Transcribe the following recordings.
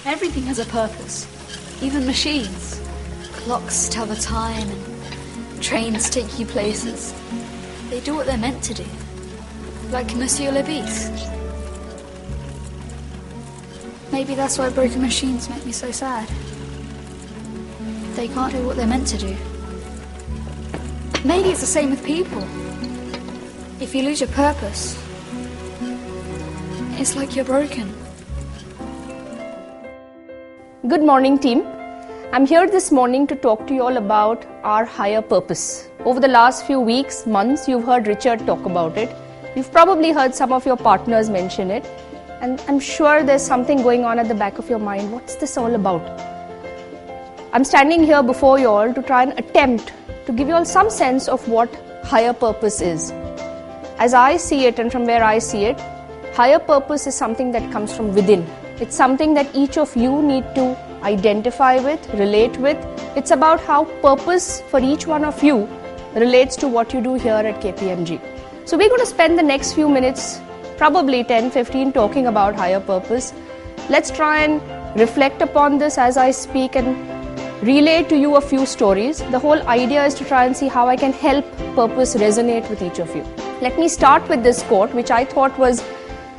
Everything has a purpose, even machines. Clocks tell the time and trains take you places. They do what they're meant to do, like Monsieur Le Beast. Maybe that's why broken machines make me so sad. They can't do what they're meant to do. Maybe it's the same with people. If you lose your purpose, it's like you're broken. Good morning, team. I'm here this morning to talk to you all about our higher purpose. Over the last few weeks, months, you've heard Richard talk about it. You've probably heard some of your partners mention it. And I'm sure there's something going on at the back of your mind. What's this all about? I'm standing here before you all to try and attempt to give you all some sense of what higher purpose is. As I see it and from where I see it, higher purpose is something that comes from within. It's something that each of you need to identify with, relate with. It's about how purpose for each one of you relates to what you do here at KPMG. So we're going to spend the next few minutes, probably 10-15, talking about higher purpose. Let's try and reflect upon this as I speak and relay to you a few stories. The whole idea is to try and see how I can help purpose resonate with each of you. Let me start with this quote, which I thought was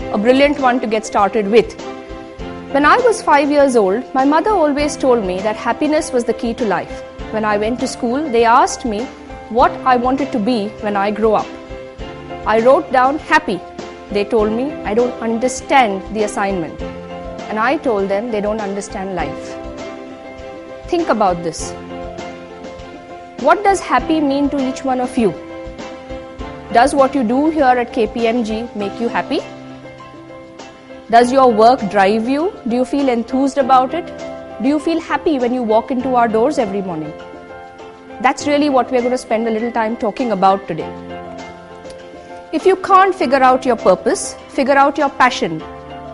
a brilliant one to get started with. When I was 5 years old, my mother always told me that happiness was the key to life. When I went to school, they asked me what I wanted to be when I grow up. I wrote down happy. They told me I don't understand the assignment. And I told them they don't understand life. Think about this. What does happy mean to each one of you? Does what you do here at KPMG make you happy? Does your work drive you? Do you feel enthused about it? Do you feel happy when you walk into our doors every morning? That's really what we're going to spend a little time talking about today. If you can't figure out your purpose, figure out your passion,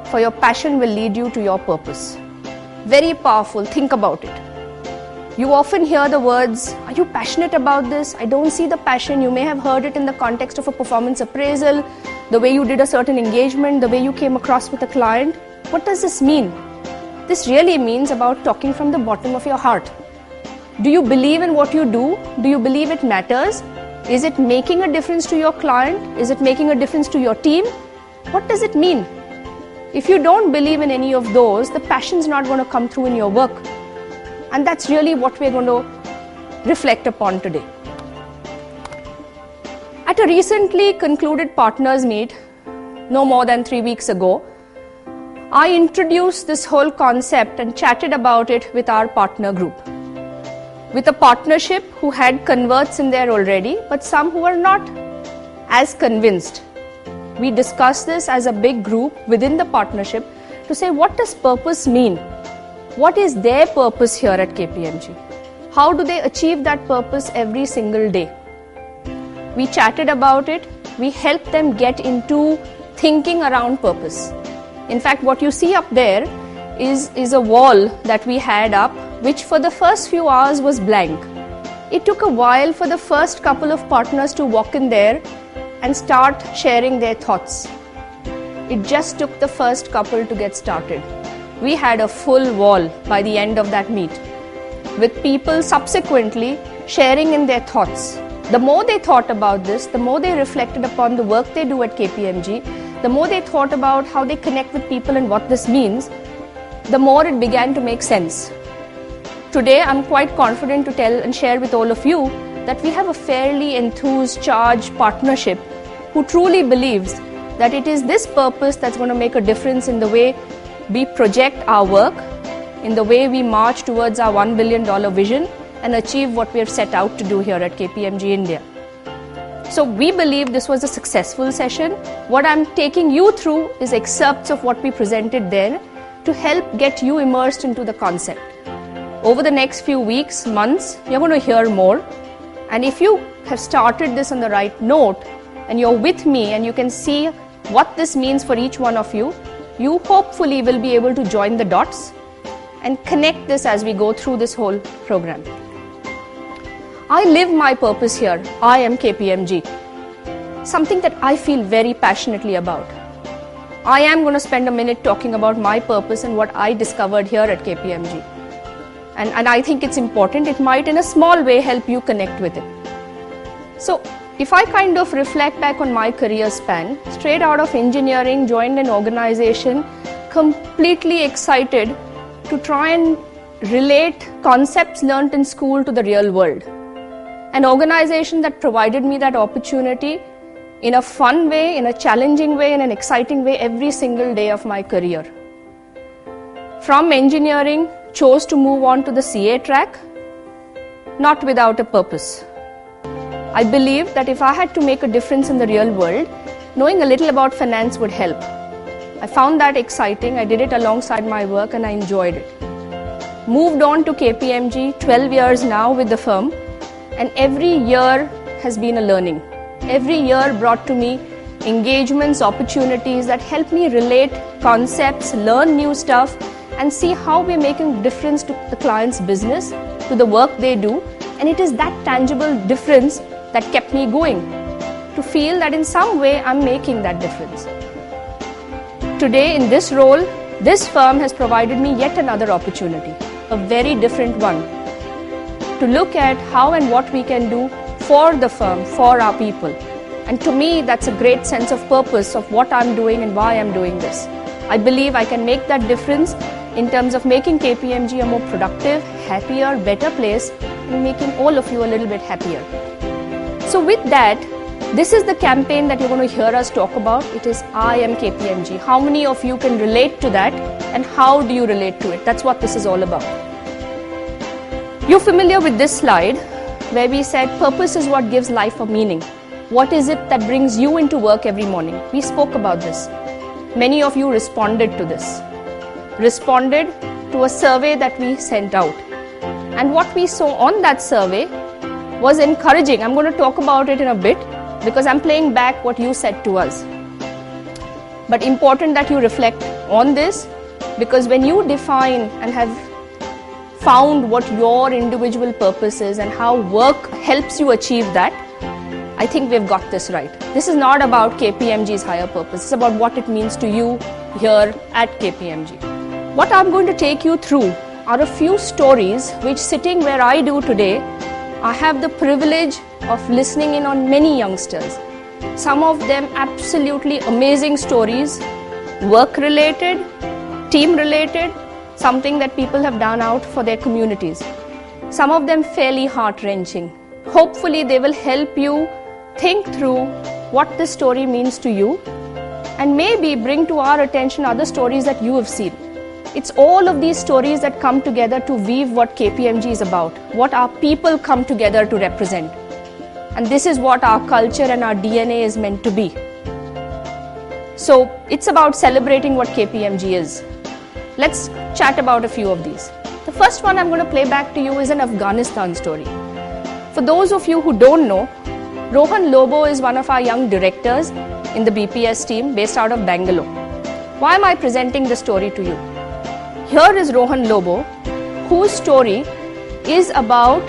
for your passion will lead you to your purpose. Very powerful. Think about it. You often hear the words, are you passionate about this? I don't see the passion. You may have heard it in the context of a performance appraisal, the way you did a certain engagement, the way you came across with a client. What does this mean? This really means about talking from the bottom of your heart. Do you believe in what you do? Do you believe it matters? Is it making a difference to your client? Is it making a difference to your team? What does it mean? If you don't believe in any of those, the passion's not going to come through in your work. And that's really what we're going to reflect upon today. At a recently concluded partners meet, no more than 3 weeks ago, I introduced this whole concept and chatted about it with our partner group. With a partnership who had converts in there already, but some who were not as convinced. We discussed this as a big group within the partnership to say, what does purpose mean? What is their purpose here at KPMG? How do they achieve that purpose every single day? We chatted about it. We helped them get into thinking around purpose. In fact, what you see up there is a wall that we had up, which for the first few hours was blank. It took a while for the first couple of partners to walk in there and start sharing their thoughts. It just took the first couple to get started. We had a full wall by the end of that meet, with people subsequently sharing in their thoughts. The more they thought about this, the more they reflected upon the work they do at KPMG, the more they thought about how they connect with people and what this means, the more it began to make sense. Today, I'm quite confident to tell and share with all of you that we have a fairly enthused, charged partnership who truly believes that it is this purpose that's going to make a difference in the way we project our work, in the way we march towards our $1 billion vision and achieve what we have set out to do here at KPMG India. So we believe this was a successful session. What I'm taking you through is excerpts of what we presented there to help get you immersed into the concept. Over the next few weeks, months, you're going to hear more. And if you have started this on the right note and you're with me and you can see what this means for each one of you, you hopefully will be able to join the dots and connect this as we go through this whole program. I live my purpose here. I am KPMG. Something that I feel very passionately about. I am going to spend a minute talking about my purpose and what I discovered here at KPMG. And I think it's important. It might in a small way help you connect with it. So if I kind of reflect back on my career span, straight out of engineering, joined an organization, completely excited to try and relate concepts learnt in school to the real world. An organization that provided me that opportunity in a fun way, in a challenging way, in an exciting way every single day of my career. From engineering, chose to move on to the CA track, not without a purpose. I believed that if I had to make a difference in the real world, knowing a little about finance would help. I found that exciting, I did it alongside my work and I enjoyed it. Moved on to KPMG, 12 years now with the firm, and every year has been a learning. Every year brought to me engagements, opportunities that help me relate concepts, learn new stuff, and see how we're making a difference to the client's business, to the work they do. And it is that tangible difference that kept me going, to feel that in some way I'm making that difference. Today in this role, this firm has provided me yet another opportunity, a very different one, to look at how and what we can do for the firm, for our people. And to me, that's a great sense of purpose of what I'm doing and why I'm doing this. I believe I can make that difference in terms of making KPMG a more productive, happier, better place, and making all of you a little bit happier. So with that, this is the campaign that you're going to hear us talk about. It is I am KPMG. How many of you can relate to that, and how do you relate to it? That's what this is all about. You're familiar with this slide where we said purpose is what gives life a meaning. What is it that brings you into work every morning? We spoke about this. Many of you responded to this. Responded to a survey that we sent out. And what we saw on that survey was encouraging. I'm going to talk about it in a bit because I'm playing back what you said to us. But important that you reflect on this, because when you define and have found what your individual purpose is and how work helps you achieve that, I think we've got this right. This is not about KPMG's higher purpose. It's about what it means to you here at KPMG. What I'm going to take you through are a few stories which, sitting where I do today, I have the privilege of listening in on many youngsters. Some of them absolutely amazing stories, work-related, team-related, something that people have done out for their communities. Some of them fairly heart-wrenching. Hopefully they will help you think through what this story means to you and maybe bring to our attention other stories that you have seen. It's all of these stories that come together to weave what KPMG is about, what our people come together to represent. And this is what our culture and our DNA is meant to be. So it's about celebrating what KPMG is. Let's chat about a few of these. The first one I'm going to play back to you is an Afghanistan story. For those of you who don't know, Rohan Lobo is one of our young directors in the BPS team based out of Bangalore. Why am I presenting the story to you? Here is Rohan Lobo, whose story is about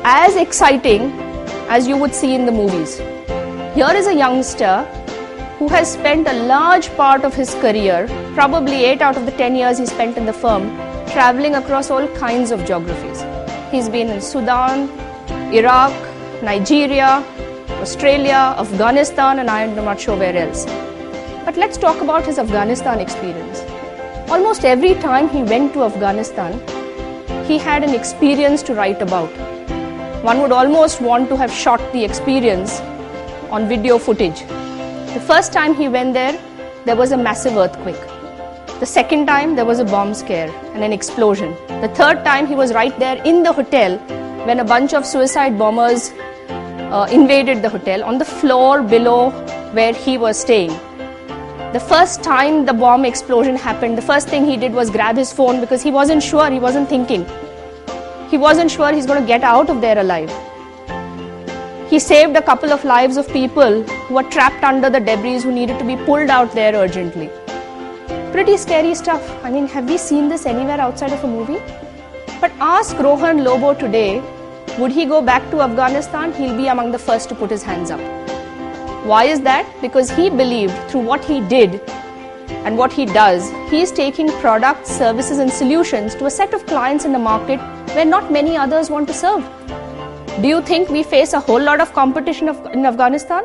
as exciting as you would see in the movies. Here is a youngster who has spent a large part of his career, probably 8 out of the 10 years he spent in the firm, traveling across all kinds of geographies. He's been in Sudan, Iraq, Nigeria, Australia, Afghanistan, and I'm not sure where else. But let's talk about his Afghanistan experience. Almost every time he went to Afghanistan, he had an experience to write about. One would almost want to have shot the experience on video footage. The first time he went there was a massive earthquake. The second time, there was a bomb scare and an explosion. The third time, he was right there in the hotel when a bunch of suicide bombers invaded the hotel on the floor below where he was staying. The first time the bomb explosion happened, the first thing he did was grab his phone because he wasn't sure, he wasn't thinking. He wasn't sure he's going to get out of there alive. He saved a couple of lives of people who were trapped under the debris who needed to be pulled out there urgently. Pretty scary stuff. I mean, have we seen this anywhere outside of a movie? But ask Rohan Lobo today would he go back to Afghanistan? He'll be among the first to put his hands up. Why is that? Because he believed through what he did and what he does, he is taking products, services and solutions to a set of clients in the market where not many others want to serve. Do you think we face a whole lot of competition in Afghanistan?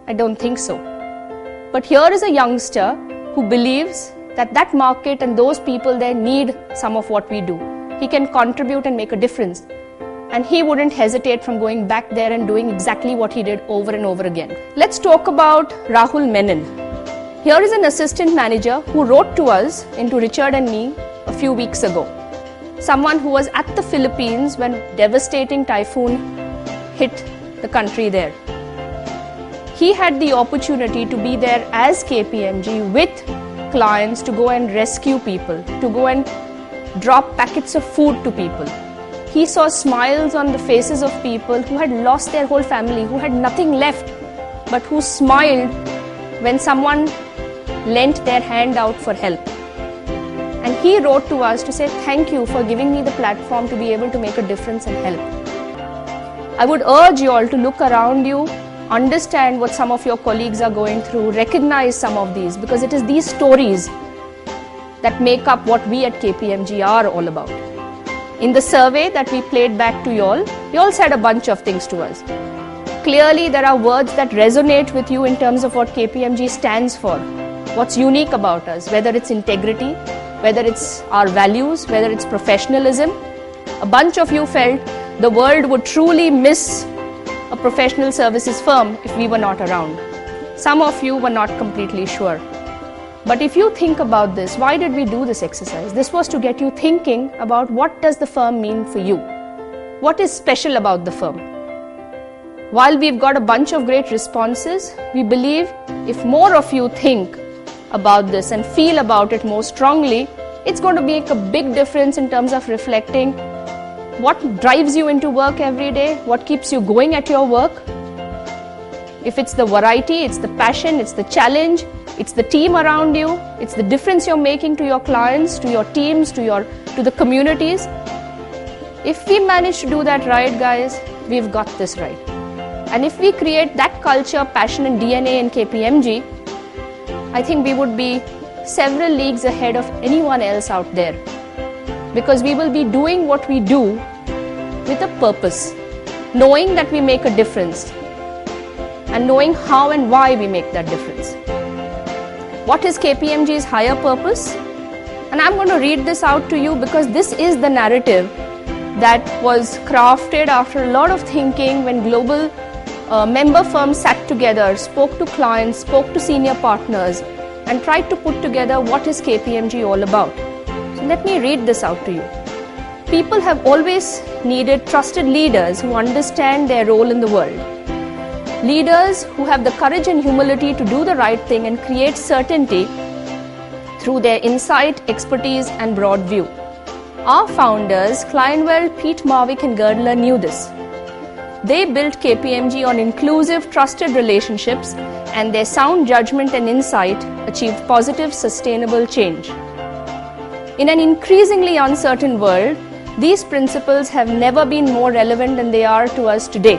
I don't think so. But here is a youngster who believes that that market and those people there need some of what we do. He can contribute and make a difference. And he wouldn't hesitate from going back there and doing exactly what he did over and over again. Let's talk about Rahul Menon. Here is an assistant manager who wrote to us, into Richard and me, a few weeks ago. Someone who was at the Philippines when devastating typhoon hit the country there. He had the opportunity to be there as KPMG with clients to go and rescue people, to go and drop packets of food to people. He saw smiles on the faces of people who had lost their whole family, who had nothing left, but who smiled when someone lent their hand out for help. And he wrote to us to say, thank you for giving me the platform to be able to make a difference and help. I would urge you all to look around you, understand what some of your colleagues are going through, recognize some of these, because it is these stories that make up what we at KPMG are all about. In the survey that we played back to you all said a bunch of things to us. Clearly, there are words that resonate with you in terms of what KPMG stands for, what's unique about us, whether it's integrity, whether it's our values, whether it's professionalism. A bunch of you felt the world would truly miss a professional services firm if we were not around. Some of you were not completely sure. But if you think about this, why did we do this exercise? This was to get you thinking about what does the firm mean for you? What is special about the firm? While we've got a bunch of great responses, we believe if more of you think about this and feel about it more strongly, it's going to make a big difference in terms of reflecting what drives you into work every day, what keeps you going at your work. If it's the variety, it's the passion, it's the challenge, it's the team around you, it's the difference you're making to your clients, to your teams, to the communities. If we manage to do that right, guys, we've got this right. And if we create that culture, passion and DNA in KPMG, I think we would be several leagues ahead of anyone else out there. Because we will be doing what we do with a purpose, knowing that we make a difference and knowing how and why we make that difference. What is KPMG's higher purpose? And I'm going to read this out to you because this is the narrative that was crafted after a lot of thinking when global member firms sat together, spoke to clients, spoke to senior partners and tried to put together what is KPMG all about. So let me read this out to you. People have always needed trusted leaders who understand their role in the world. Leaders who have the courage and humility to do the right thing and create certainty through their insight, expertise and broad view. Our founders, Kleinweld, Pete Marwick and Girdler knew this. They built KPMG on inclusive, trusted relationships and their sound judgment and insight achieved positive, sustainable change. In an increasingly uncertain world, these principles have never been more relevant than they are to us today.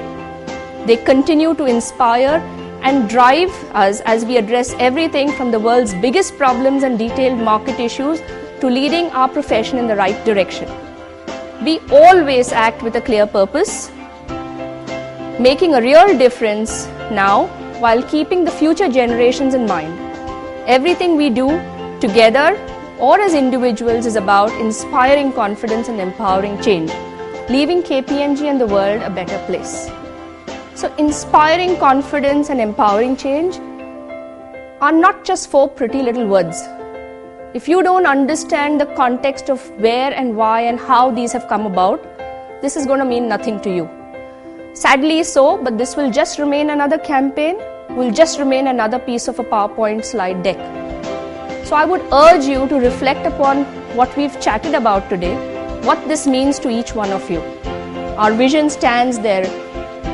They continue to inspire and drive us as we address everything from the world's biggest problems and detailed market issues to leading our profession in the right direction. We always act with a clear purpose, making a real difference now while keeping the future generations in mind. Everything we do together or as individuals is about inspiring confidence and empowering change, leaving KPMG and the world a better place. So inspiring confidence and empowering change are not just four pretty little words. If you don't understand the context of where and why and how these have come about, this is going to mean nothing to you. Sadly so, but this will just remain another campaign, will just remain another piece of a PowerPoint slide deck. So I would urge you to reflect upon what we've chatted about today, what this means to each one of you. Our vision stands there,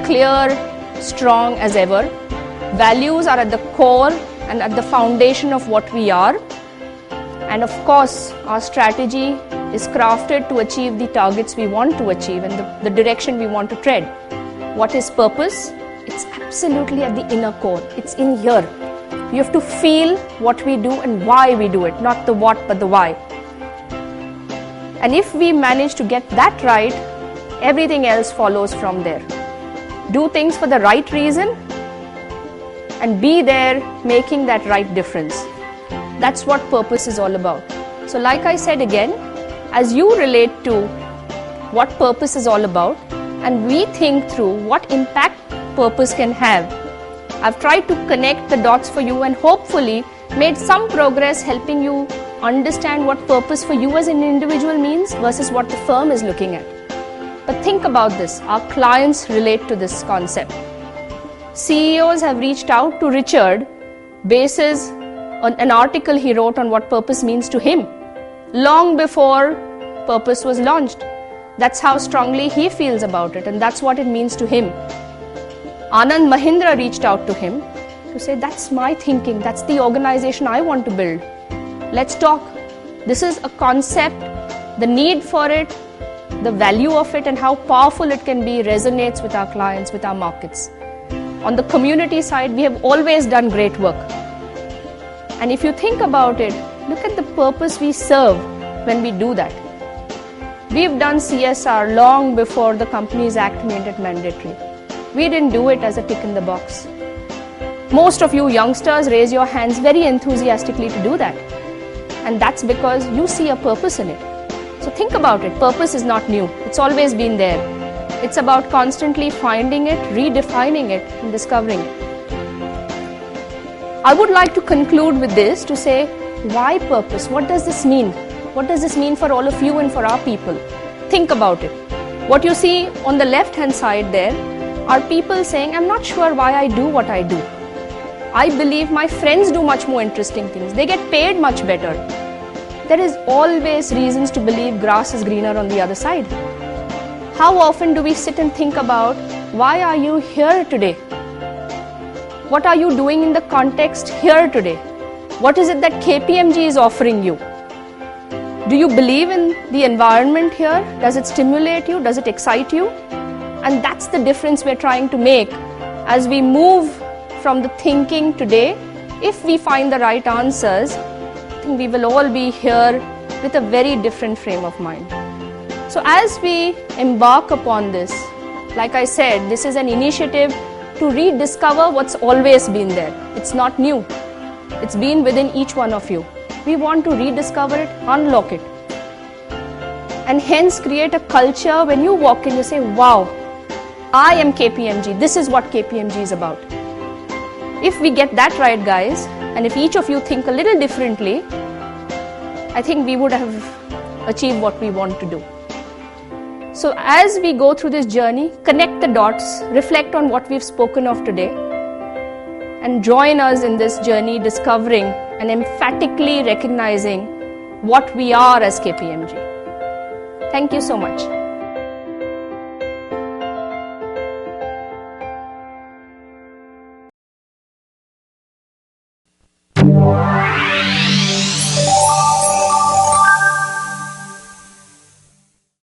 clear, strong as ever. Values are at the core and at the foundation of what we are. And of course, our strategy is crafted to achieve the targets we want to achieve and the direction we want to tread. What is purpose? It's absolutely at the inner core. It's in here. You have to feel what we do and why we do it, not the what but the why. And if we manage to get that right, everything else follows from there. Do things for the right reason and be there making that right difference. That's what purpose is all about. So like I said again, as you relate to what purpose is all about and we think through what impact purpose can have, I've tried to connect the dots for you and hopefully made some progress helping you understand what purpose for you as an individual means versus what the firm is looking at. But think about this, our clients relate to this concept. CEOs have reached out to Richard basis on an article he wrote on what purpose means to him long before purpose was launched. That's how strongly he feels about it and that's what it means to him. Anand Mahindra reached out to him to say, that's my thinking, that's the organization I want to build. Let's talk. This is a concept, the need for it, the value of it and how powerful it can be resonates with our clients, with our markets. On the community side, we have always done great work. And if you think about it, look at the purpose we serve when we do that. We've done CSR long before the Companies Act made it mandatory. We didn't do it as a tick in the box. Most of you youngsters raise your hands very enthusiastically to do that. And that's because you see a purpose in it. So think about it. Purpose is not new. It's always been there. It's about constantly finding it, redefining it, and discovering it. I would like to conclude with this to say, why purpose? What does this mean? What does this mean for all of you and for our people? Think about it. What you see on the left-hand side there are people saying, I'm not sure why I do what I do. I believe my friends do much more interesting things. They get paid much better. There is always reasons to believe grass is greener on the other side. How often do we sit and think about, why are you here today? What are you doing in the context here today? What is it that KPMG is offering you? Do you believe in the environment here? Does it stimulate you? Does it excite you? And that's the difference we're trying to make as we move from the thinking today. If we find the right answers, I think we will all be here with a very different frame of mind. So as we embark upon this, like I said, this is an initiative to rediscover what's always been there. It's not new. It's been within each one of you. We want to rediscover it, unlock it. And hence create a culture when you walk in, you say, wow, I am KPMG. This is what KPMG is about. If we get that right, guys, and if each of you think a little differently, I think we would have achieved what we want to do. So as we go through this journey, connect the dots, reflect on what we've spoken of today, and join us in this journey discovering and emphatically recognizing what we are as KPMG. Thank you so much.